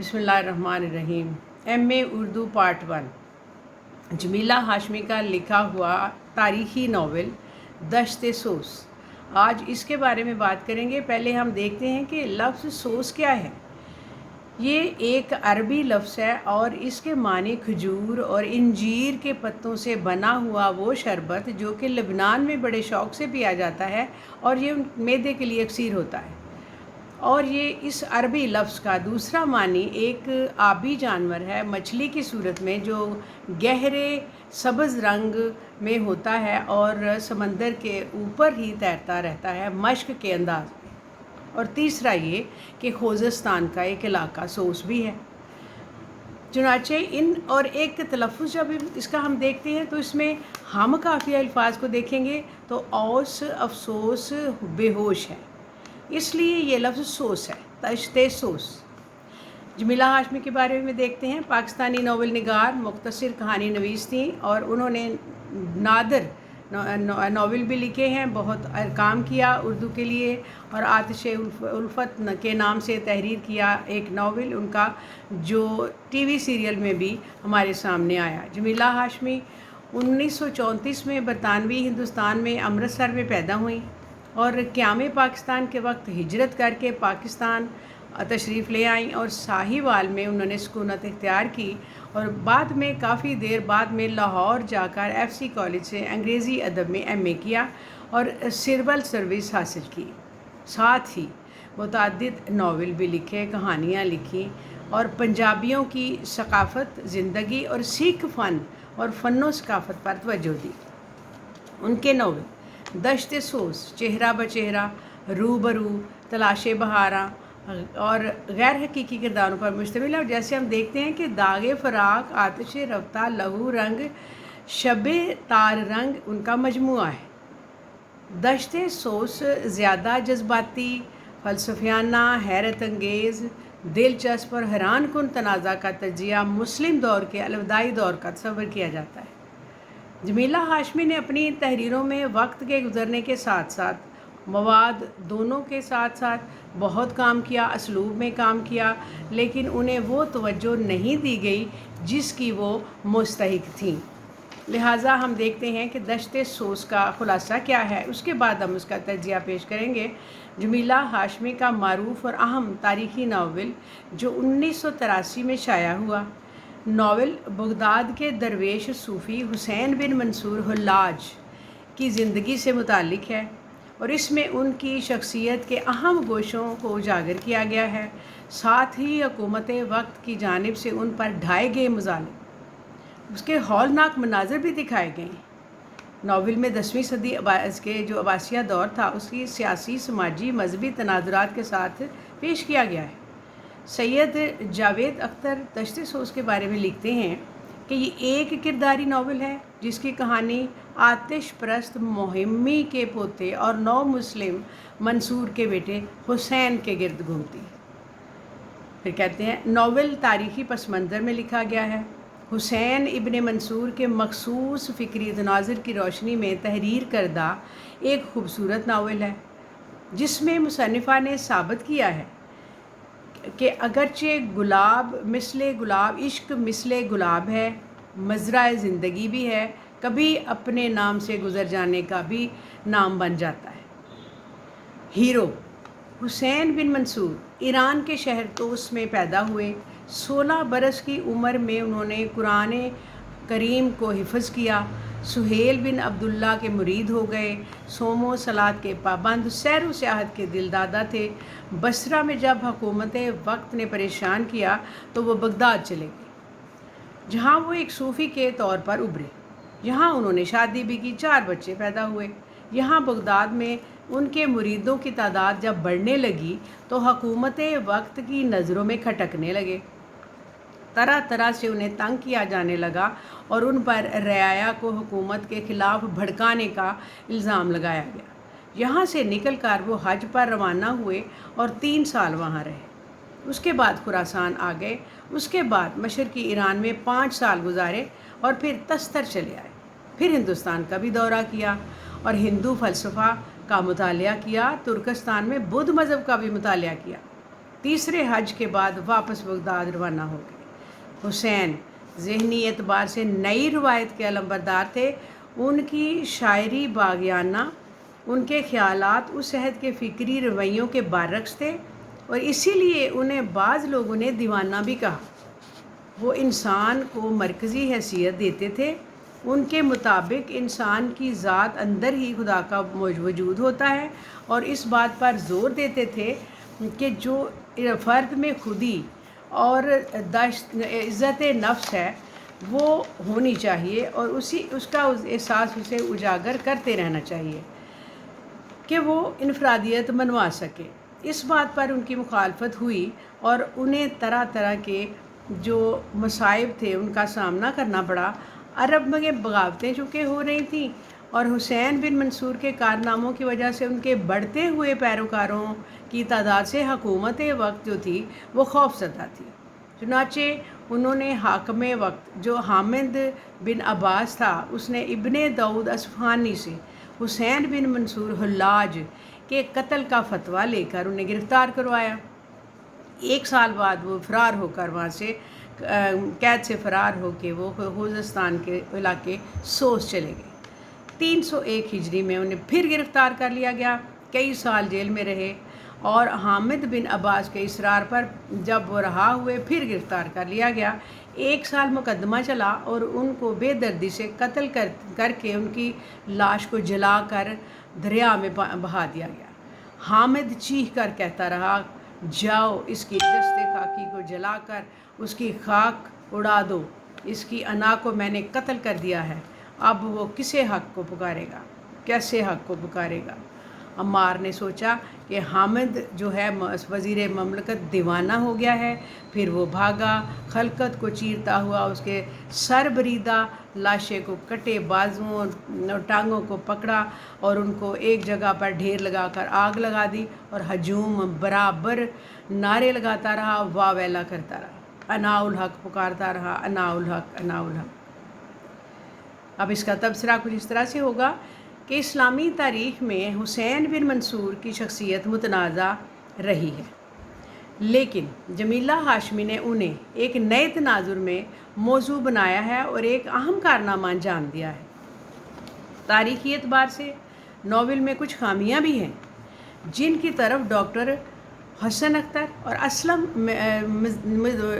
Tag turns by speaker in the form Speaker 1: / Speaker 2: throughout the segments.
Speaker 1: बिस्मिल्लाहिर्रहमानिर्रहीम। MA. Urdu part 1। Jamila Hashmi का लिखा हुआ तारीख़ी नावल दश्त-ए-सोस। आज इसके बारे में बात करेंगे। पहले हम देखते हैं कि लफ्ज़ सोस क्या है। ये एक अरबी लफ्ज़ है और इसके मानी खजूर और इंजीर के पत्तों से बना हुआ वो शरबत जो कि लबनान में बड़े शौक़ से पिया जाता है और ये मैदे के लिए अक्सीर होता है। और ये इस अरबी लफ्ज़ का दूसरा मानी एक आबी जानवर है, मछली की सूरत में, जो गहरे सब्ज़ रंग में होता है और समंदर के ऊपर ही तैरता रहता है मश्क के अंदाज में। और तीसरा ये कि खोज़स्तान का एक इलाका सोस भी है। चुनाचे इन और एक तलफ़ुज़ जब इसका हम देखते हैं तो इसमें हम काफ़ी अल्फाज को देखेंगे तो औस, अफसोस, बेहोश है, इसलिए ये लफ्ज़ सोस है, दश्त-ए-सोस। जमीला हाशमी के बारे में देखते हैं। पाकिस्तानी नावल निगार, मुख्तसर कहानी नवीस थी और उन्होंने नादर नावल भी लिखे हैं, बहुत काम किया उर्दू के लिए। और आतिश उल्फत के नाम से तहरीर किया एक नावल उनका, जो टीवी सीरियल में भी हमारे सामने आया। जमीला हाशमी 1934 में बरतानवी हिंदुस्तान में अमृतसर में पैदा हुई और क़याम पाकिस्तान के वक्त हिजरत करके पाकिस्तान तशरीफ़ ले आईं और साहिवाल में उन्होंने सुकूनत इख्तियार की। और बाद में काफ़ी देर बाद में लाहौर जाकर FC कॉलेज से अंग्रेज़ी अदब में MA किया और सिविल सर्विस हासिल की। साथ ही मुतअद्दिद नावल भी लिखे, कहानियाँ लिखी और पंजाबियों की सकाफ़त, ज़िंदगी और सिख फ़न और फ़नो सकाफ़त पर तवज्जो दी। उनके नावल दश्त-ए-सोस, चेहरा ब चेहरा, रू ब रू, तलाशे बहारा और गैर हकीकी किरदारों पर मुश्तमिल है। और जैसे हम देखते हैं कि दागे फ़राक, आतिश रफ्ता, लहू रंग, शबे तार रंग उनका मजमुआ है। दश्त-ए-सोस ज़्यादा जज्बाती, फ़लसफ़ियाना, हैरत अंगेज़, दिलचस्प और हैरान कुन तनाज़ा का तजिया मुस्लिम दौर के अलविदाई दौर का तस्वर किया जाता है। जमीला हाशमी ने अपनी तहरीरों में वक्त के गुज़रने के साथ साथ मवाद दोनों के साथ साथ बहुत काम किया, असलूब में काम किया, लेकिन उन्हें वो तवज्जो नहीं दी गई जिसकी वो मुस्तहिक थी। लिहाजा हम देखते हैं कि दश्त-ए-सोस का ख़ुलासा क्या है, उसके बाद हम उसका तजिया पेश करेंगे। जमीला हाशमी का मारूफ़ और अहम तारीख़ी नावल जो 1983 में शाया हुआ नावल बगदाद के दरवेश सूफ़ी हुसैन बिन मंसूर हल्लाज की ज़िंदगी से मुताल्लिक़ है और इसमें उनकी शख्सियत के अहम गोशों को उजागर किया गया है। साथ ही हुकूमत वक्त की जानिब से उन पर ढाए गए मज़ालिम, उसके हौलनाक मनाज़र भी दिखाए गए। नावल में 10वीं सदी के जो अब्बासिया दौर था उसकी सियासी, समाजी, मजहबी तनाज़ुरात के साथ पेश किया गया है। सैयद जावेद अख्तर दश्त-ए-सोस के बारे में लिखते हैं कि ये एक किरदारी नावल है जिसकी कहानी आतिश परस्त मोहिम्मी के पोते और नौ मुस्लिम मंसूर के बेटे हुसैन के गिर्द घूमती है। फिर कहते हैं नावल तारीख़ी पस मंज़र में लिखा गया है। हुसैन इब्ने मंसूर के मखसूस फ़िक्री तनाज़ुर की रोशनी में तहरीर करदा एक ख़ूबसूरत नावल है जिसमें मुसन्निफ़ा ने साबित किया है कि अगरचे गुलाब मिसले गुलाब, इश्क मिसले गुलाब है, मज़रा ज़िंदगी भी है, कभी अपने नाम से गुज़र जाने का भी नाम बन जाता है। हीरो हुसैन बिन मंसूर ईरान के शहर तोस में पैदा हुए। 16 बरस की उम्र में उन्होंने कुरान करीम को हिफ़्ज़ किया। सुहेल बिन अब्दुल्ला के मुरीद हो गए। सोमो सलात के पाबंद, सैर व सियाहत के दिलदादा थे। बसरा में जब हुकूमत वक्त ने परेशान किया तो वो बगदाद चले गए, जहाँ वो एक सूफ़ी के तौर पर उभरे। यहाँ उन्होंने शादी भी की, 4 बच्चे पैदा हुए। यहाँ बगदाद में उनके मुरीदों की तादाद जब बढ़ने लगी तो हुकूमत वक्त की नज़रों में खटकने लगे। तरह तरह से उन्हें तंग किया जाने लगा और उन पर रआया को हुकूमत के ख़िलाफ़ भड़काने का इल्ज़ाम लगाया गया। यहाँ से निकल कर वो हज पर रवाना हुए और 3 साल वहाँ रहे। उसके बाद खुरासान आ गए। उसके बाद मशरक़ी ईरान में 5 साल गुजारे और फिर तस्तर चले आए। फिर हिंदुस्तान का भी दौरा किया और हिंदू फ़लसफ़ा का मुतालिया किया। तुर्कस्तान में बुद्ध मज़हब का भी मुतालिया किया। तीसरे हज के बाद वापस बगदाद रवाना हो गए। हुसैन ज़हनी एतबार से नई रवायत के अलमबरदार थे। उनकी शायरी बागियाना, उनके ख़यालात उस अहद के फ़िक्री रवैयों के बारक्स थे और इसीलिए उन्हें बाज़ लोगों ने दीवाना भी कहा। वो इंसान को मरकज़ी हैसियत देते थे। उनके मुताबिक इंसान की ज़ात अंदर ही खुदा का वजूद होता है और इस बात पर ज़ोर देते थे कि जो फ़र्द में खुदी और इज़्ज़त नफ्स है वो होनी चाहिए और उसका एहसास उसे उजागर करते रहना चाहिए कि वो इनफरादियत मनवा सके। इस बात पर उनकी मुखालफत हुई और उन्हें तरह तरह के जो मसाइब थे उनका सामना करना पड़ा। अरब में बगावतें चूँकि हो रही थीं और हुसैन बिन मंसूर के कारनामों की वजह से उनके बढ़ते हुए पैरोकारों की तादाद से हुकूमत वक्त जो थी वो खौफज़दा थी। चुनाचे उन्होंने हाकम वक्त जो हामिद बिन अब्बास था, उसने इब्ने दाऊद असफ़हानी से हुसैन बिन मंसूर हल्लाज के कत्ल का फतवा लेकर उन्हें गिरफ़्तार करवाया। 1 साल बाद वो फ़रार होकर वहाँ से कैद से फ़रार होकर वो खुज़स्तान के इलाके सोस चले गए। 301 हिजरी में उन्हें फिर गिरफ़्तार कर लिया गया। कई साल जेल में रहे और हामिद बिन अब्बास के इसरार पर जब वो रहा हुए फिर गिरफ़्तार कर लिया गया। 1 साल मुकदमा चला और उनको बेदर्दी से कत्ल करके उनकी लाश को जलाकर दरिया में बहा दिया गया। हामिद चीख कर कहता रहा, जाओ इसकी दस्ते खाकी को जलाकर उसकी खाक उड़ा दो, इसकी अना को मैंने कत्ल कर दिया है, अब वो किसे हक़ को पुकारेगा, कैसे हक़ को पुकारेगा। अम्मार ने सोचा कि हामिद जो है वज़ीर ममलकत दीवाना हो गया है। फिर वो भागा, खलकत को चीरता हुआ उसके सर बरीदा लाशे को कटे बाजुओं और टांगों को पकड़ा और उनको एक जगह पर ढेर लगाकर आग लगा दी और हजूम बराबर नारे लगाता रहा, वाह वैला करता रहा, अनाउल हक पुकारता रहा, अनाउल हक, अनाउल हक। अब इसका तबसरा कुछ इस तरह से होगा कि इस्लामी तारीख़ में हुसैन बिन मंसूर की शख्सियत मुतनाज़ा रही है, लेकिन जमीला हाशमी ने उन्हें एक नए तनाजुर में मौजू बनाया है और एक अहम कारनामा अंजाम दिया है। तारीख़ी एतबार से नावल में कुछ खामियां भी हैं जिनकी तरफ डॉक्टर हसन अख्तर और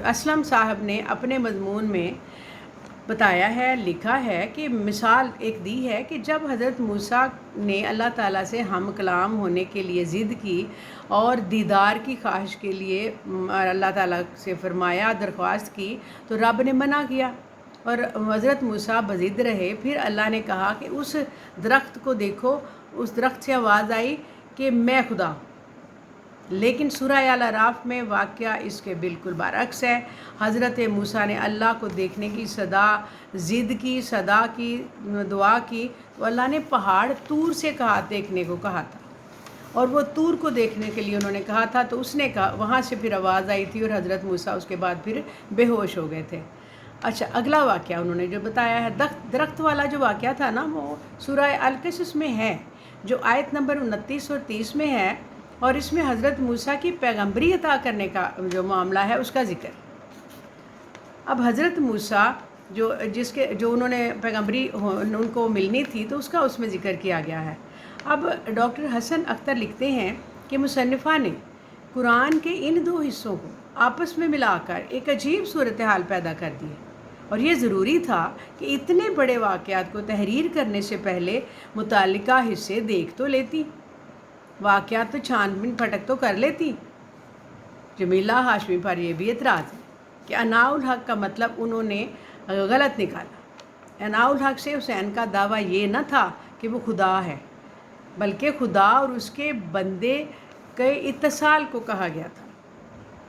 Speaker 1: असलम साहब ने अपने मज़मून में बताया है, लिखा है कि मिसाल एक दी है कि जब हज़रत मूसा ने अल्लाह ताला से हम कलाम होने के लिए ज़िद की और दीदार की ख्वाहिश के लिए अल्लाह ताला से फरमाया, दरख्वास्त की, तो रब ने मना किया और हज़रत मूसा बज़िद रहे। फिर अल्लाह ने कहा कि उस दरख्त को देखो। उस दरख्त से आवाज़ आई कि मैं खुदा हूँ। लेकिन सूरह अल अराफ में वाक़या इसके बिल्कुल बरअक्स है। हज़रत मूसा ने अल्लाह को देखने की ज़िद की, सदा की, दुआ की, तो अल्लाह ने पहाड़ तूर से देखने को कहा था और वो तूर को देखने के लिए उन्होंने कहा था, तो उसने कहा, वहाँ से फिर आवाज़ आई थी और हज़रत मूसा उसके बाद फिर बेहोश हो गए थे। अच्छा, अगला वाक़या उन्होंने जो बताया है, दरख्त वाला जो वाक़या था ना, वो सूरह अल क़सस में है, जो आयत नंबर 29 और 30 में है और इसमें हज़रत मूसा की पैगम्बरी अता करने का जो मामला है उसका ज़िक्र। अब हज़रत मूसा जो उन्होंने पैगम्बरी उनको मिलनी थी, तो उसका उसमें ज़िक्र किया गया है। अब डॉक्टर हसन अख्तर लिखते हैं कि मुसन्निफ़ा ने कुरान के इन 2 हिस्सों को आपस में मिलाकर एक अजीब सूरत हाल पैदा कर दी है और ये ज़रूरी था कि इतने बड़े वाक़यात को तहरीर करने से पहले मुतालिका हिस्से देख तो लेती, वाक़यात तो छानबीन फटक तो कर लेती। जमीला हाशमी पर यह भी एतराज़ है कि अनाउल हक का मतलब उन्होंने गलत निकाला। अनाउल हक से हुसैन का दावा ये न था कि वो खुदा है, बल्कि खुदा और उसके बंदे के इत्तिसाल को कहा गया था।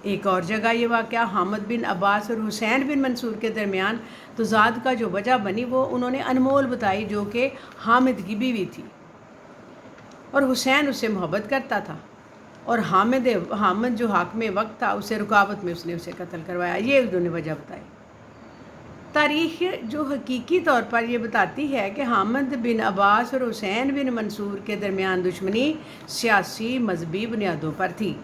Speaker 1: एक और जगह ये वाक़या हामिद बिन अब्बास और हुसैन बिन मंसूर के दरमियान तज़ाद का जो वजह बनी वो उन्होंने अनमोल बताई, जो कि हामिद की बीवी थी और हुसैन उससे मोहब्बत करता था और हामिद जो हाकिम वक्त था उसे रुकावत में उसने उसे कत्ल करवाया। ये उन्होंने वजह बताई। तारीख़ जो हकीकी तौर पर यह बताती है कि हामिद बिन अब्बास और हुसैन बिन मंसूर के दरमियान दुश्मनी सियासी मजहबी बुनियादों पर थी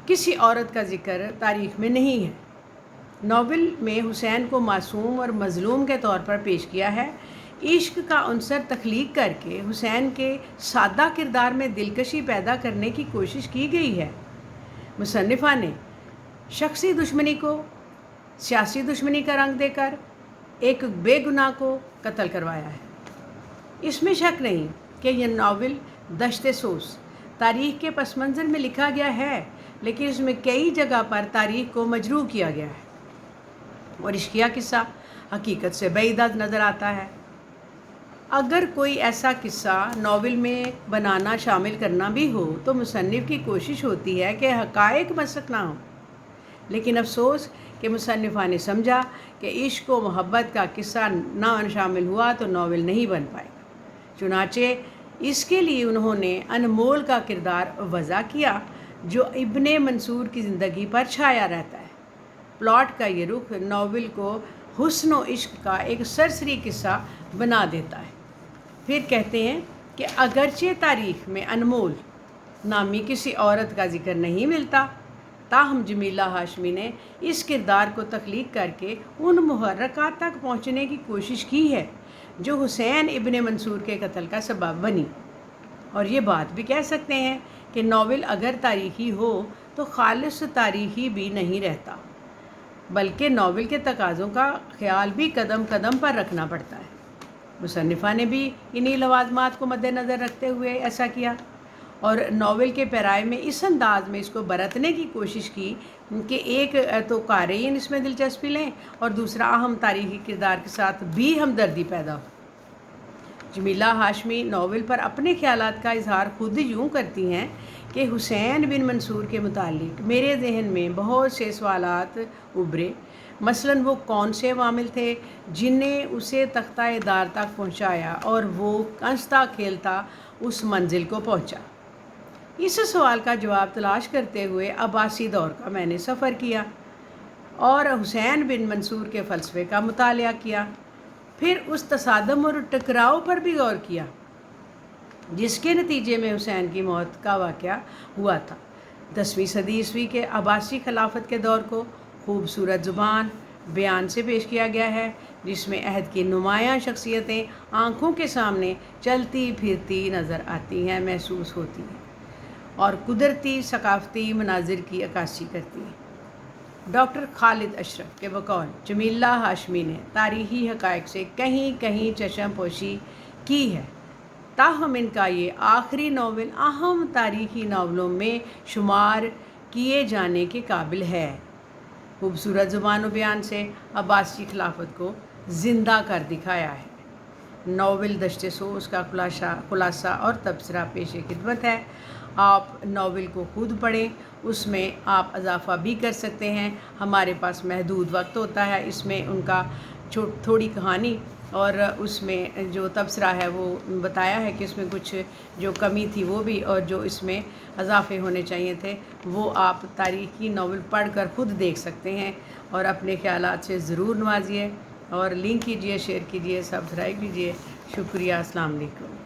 Speaker 1: किसी औरत का जिक्र तारीख़ में नहीं है। नावल में हुसैन को मासूम और मज़लूम के तौर पर पेश किया है। इश्क का अंसर तख्लीक करके हुसैन के सादा किरदार में दिलकशी पैदा करने की कोशिश की गई है। मुसन्निफ़ा ने शख्सी दुश्मनी को सियासी दुश्मनी का रंग देकर एक बेगुनाह को कत्ल करवाया है। इसमें शक नहीं कि यह नावल दश्त-ए-सोस तारीख़ के पस मंज़र में लिखा गया है, लेकिन इसमें कई जगह पर तारीख़ को मजरूह किया गया है और इश्किया किस्सा हकीकत से बैइद नज़र आता है। अगर कोई ऐसा किस्सा नावल में बनाना शामिल करना भी हो तो मुसन्निफ़ की कोशिश होती है कि हक़ाइक़ मसक ना हो, लेकिन अफसोस कि मुसन्निफ़ा ने समझा कि इश्क व मोहब्बत का किस्सा ना शामिल हुआ तो नावल नहीं बन पाएगा। चुनाचे इसके लिए उन्होंने अनमोल का किरदार वज़ा किया जो इब्ने मंसूर की ज़िंदगी पर छाया रहता है। प्लॉट का ये रुख नावल को हुस्न व इश्क का एक सरसरी किस्सा बना देता है। फिर कहते हैं कि अगरचे तारीख़ में अनमोल नामी किसी औरत का जिक्र नहीं मिलता, ताहम जमीला हाशमी ने इस किरदार को तख्लीक करके उन मुहर्रकात तक पहुँचने की कोशिश की है जो हुसैन इब्ने मंसूर के कत्ल का सबब बनी। और ये बात भी कह सकते हैं कि नावल अगर तारीख़ी हो तो खालिस तारीख़ी भी नहीं रहता, बल्कि नावल के तकाज़ों का ख्याल भी कदम कदम पर रखना पड़ता है। मुसन्निफ़ा ने भी इन्हीं लवाज़मात को मद्देनज़र रखते हुए ऐसा किया और नावल के पैराए में इस अंदाज में इसको बरतने की कोशिश की कि एक तो क़ारीन इसमें दिलचस्पी लें और दूसरा अहम तारीख़ी किरदार के साथ भी हमदर्दी पैदा हो। जमीला हाशमी नावल पर अपने ख़यालात का इजहार खुद यूँ करती हैं कि हुसैन बिन मंसूर के मुतालिक मेरे जहन में बहुत से सवालात उभरे, मसलन वो कौन से वामिल थे जिन्हें उसे तख्ता-ए-दार तक पहुँचाया और वो कंसता खेलता उस मंजिल को पहुँचा। इस सवाल का जवाब तलाश करते हुए अब्बासी दौर का मैंने सफ़र किया और हुसैन बिन मंसूर के फ़लसफ़े का मुतालिया किया। फिर उस तसादम और टकराव पर भी गौर किया जिसके नतीजे में हुसैन की मौत का वाक़या हुआ था। 10वीं सदी ईस्वी के अब्बासी खिलाफत के दौर को खूबसूरत ज़ुबान बयान से पेश किया गया है, जिसमें अहद की नुमायाँ शख्सियतें आँखों के सामने चलती फिरती नज़र आती हैं, महसूस होती हैं और कुदरती सकाफ़ती मनाजिर की अक्कासी करती हैं। डॉक्टर खालिद अशरफ के बकौल जमीला हाशमी ने तारीख़ी हक़ाइक़ से कहीं कहीं चश्म पोशी की है, ताहम इनका ये आखिरी नावल अहम तारीख़ी नावलों में शुमार किए जाने के काबिल है। खूबसूरत ज़ुबान व बयान से अब्बासी खिलाफत को ज़िंदा कर दिखाया है। नावल दश्त-ए-सोस का खुलासा और तबसरा पेश खिदमत है। आप नावल को खुद पढ़ें, उसमें आप इजाफ़ा भी कर सकते हैं। हमारे पास महदूद वक्त होता है, इसमें उनका थोड़ी कहानी और उसमें जो तबसरा है वो बताया है कि इसमें कुछ जो कमी थी वो भी, और जो इसमें इजाफ़े होने चाहिए थे वो आप तारीख़ी नावल पढ़ कर ख़ुद देख सकते हैं और अपने ख़यालात से ज़रूर नवाजिए और लिंक कीजिए, शेयर कीजिए, सब्सक्राइब कीजिए। शुक्रिया। अस्सलाम वालेकुम।